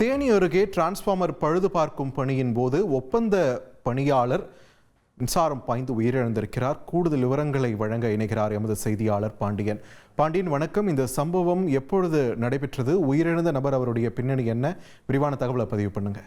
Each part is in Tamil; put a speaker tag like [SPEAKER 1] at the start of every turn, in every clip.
[SPEAKER 1] தேனி அருகே டிரான்ஸ்பார்மர் பழுது பார்க்கும் பணியின் போது ஒப்பந்த பணியாளர் மின்சாரம் பாய்ந்து உயிரிழந்திருக்கிறார். கூடுதல் விவரங்களை வழங்க இணைகிறார் எமது செய்தியாளர் பாண்டியன். பாண்டியன், வணக்கம். இந்த சம்பவம் எப்பொழுது நடைபெற்றது? உயிரிழந்த நபர், அவருடைய பின்னணி என்ன? விரிவான தகவலை பதிவு பண்ணுங்க.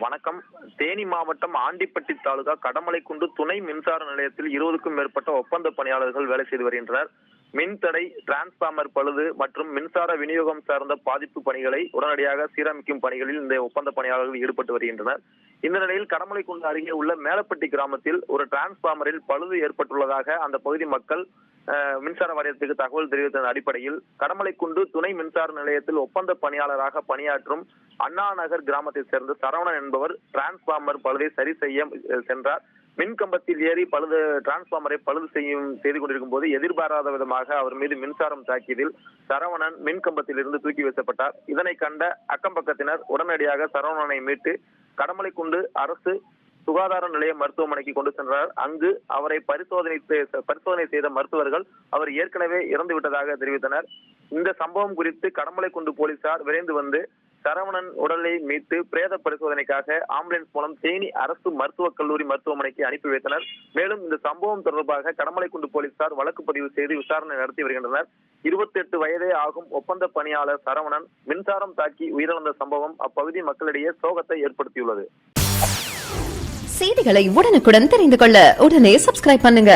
[SPEAKER 2] வணக்கம். தேனி மாவட்டம் ஆண்டிப்பட்டி தாலுகா கடமலைக்குண்டு துணை மின்சார நிலையத்தில் 20க்கும் மேற்பட்ட ஒப்பந்த பணியாளர்கள் வேலை செய்து வருகின்றனர். மின்தடை, டிரான்ஸ்பார்மர் பழுது மற்றும் மின்சார விநியோகம் சார்ந்த பாதிப்பு பணிகளை உடனடியாக சீரமைக்கும் பணிகளில் இந்த ஒப்பந்த பணியாளர்கள் ஈடுபட்டு வருகின்றனர். இந்த நிலையில் கடமலைக்குண்டு அருகே உள்ள மேலப்பட்டி கிராமத்தில் ஒரு டிரான்ஸ்பார்மரில் பழுது ஏற்பட்டுள்ளதாக அந்த பகுதி மக்கள் மின்சார வாரியத்துக்கு தகவல் தெரிவித்ததன் அடிப்படையில் கடமலைக்குண்டு துணை மின்சார நிலையத்தில் ஒப்பந்த பணியாளராக பணியாற்றும் அண்ணா நகர் கிராமத்தை சேர்ந்த சரவணன் என்பவர் டிரான்ஸ்பார்மர் பழுதை சரி செய்ய சென்றார். மின்கம்பத்தில் ஏறி டிரான்ஸ்பார்மரை பழுது செய்து கொண்டிருக்கும் போது எதிர்பாராத விதமாக அவர் மீது மின்சாரம் தாக்கியதில் சரவணன் மின்கம்பத்தில் இருந்து தூக்கி வீசப்பட்டார். இதனை கண்ட அக்கம் பக்கத்தினர் உடனடியாக சரவணனை மீட்டு கடமலைக்குண்டு அரசு சுகாதார நிலைய மருத்துவமனைக்கு கொண்டு சென்றனர். அங்கு அவரை பரிசோதனை செய்த மருத்துவர்கள் அவர் ஏற்கனவே இறந்து விட்டதாக தெரிவித்தனர். இந்த சம்பவம் குறித்து கடமலைக்குண்டு போலீசார் விரைந்து வந்து சரவணன் உடலை மீட்டு பிரேத பரிசோதனைக்காக ஆம்புலன்ஸ் மூலம் தேனி அரசு மருத்துவக் கல்லூரி மருத்துவமனைக்கு அனுப்பி வைத்தனர். மேலும் இந்த சம்பவம் தொடர்பாக கடமலைக்குண்டு போலீசார் வழக்கு பதிவு செய்து விசாரணை நடத்தி வருகின்றனர். 28 வயதே ஆகும் ஒப்பந்த பணியாளர் சரவணன் மின்சாரம் தாக்கி உயிரிழந்த சம்பவம் அப்பகுதி மக்களிடையே சோகத்தை ஏற்படுத்தியுள்ளது.
[SPEAKER 3] செய்திகளை உடனுக்குடன் தெரிந்து கொள்ள உடனே சப்ஸ்கிரைப் பண்ணுங்க.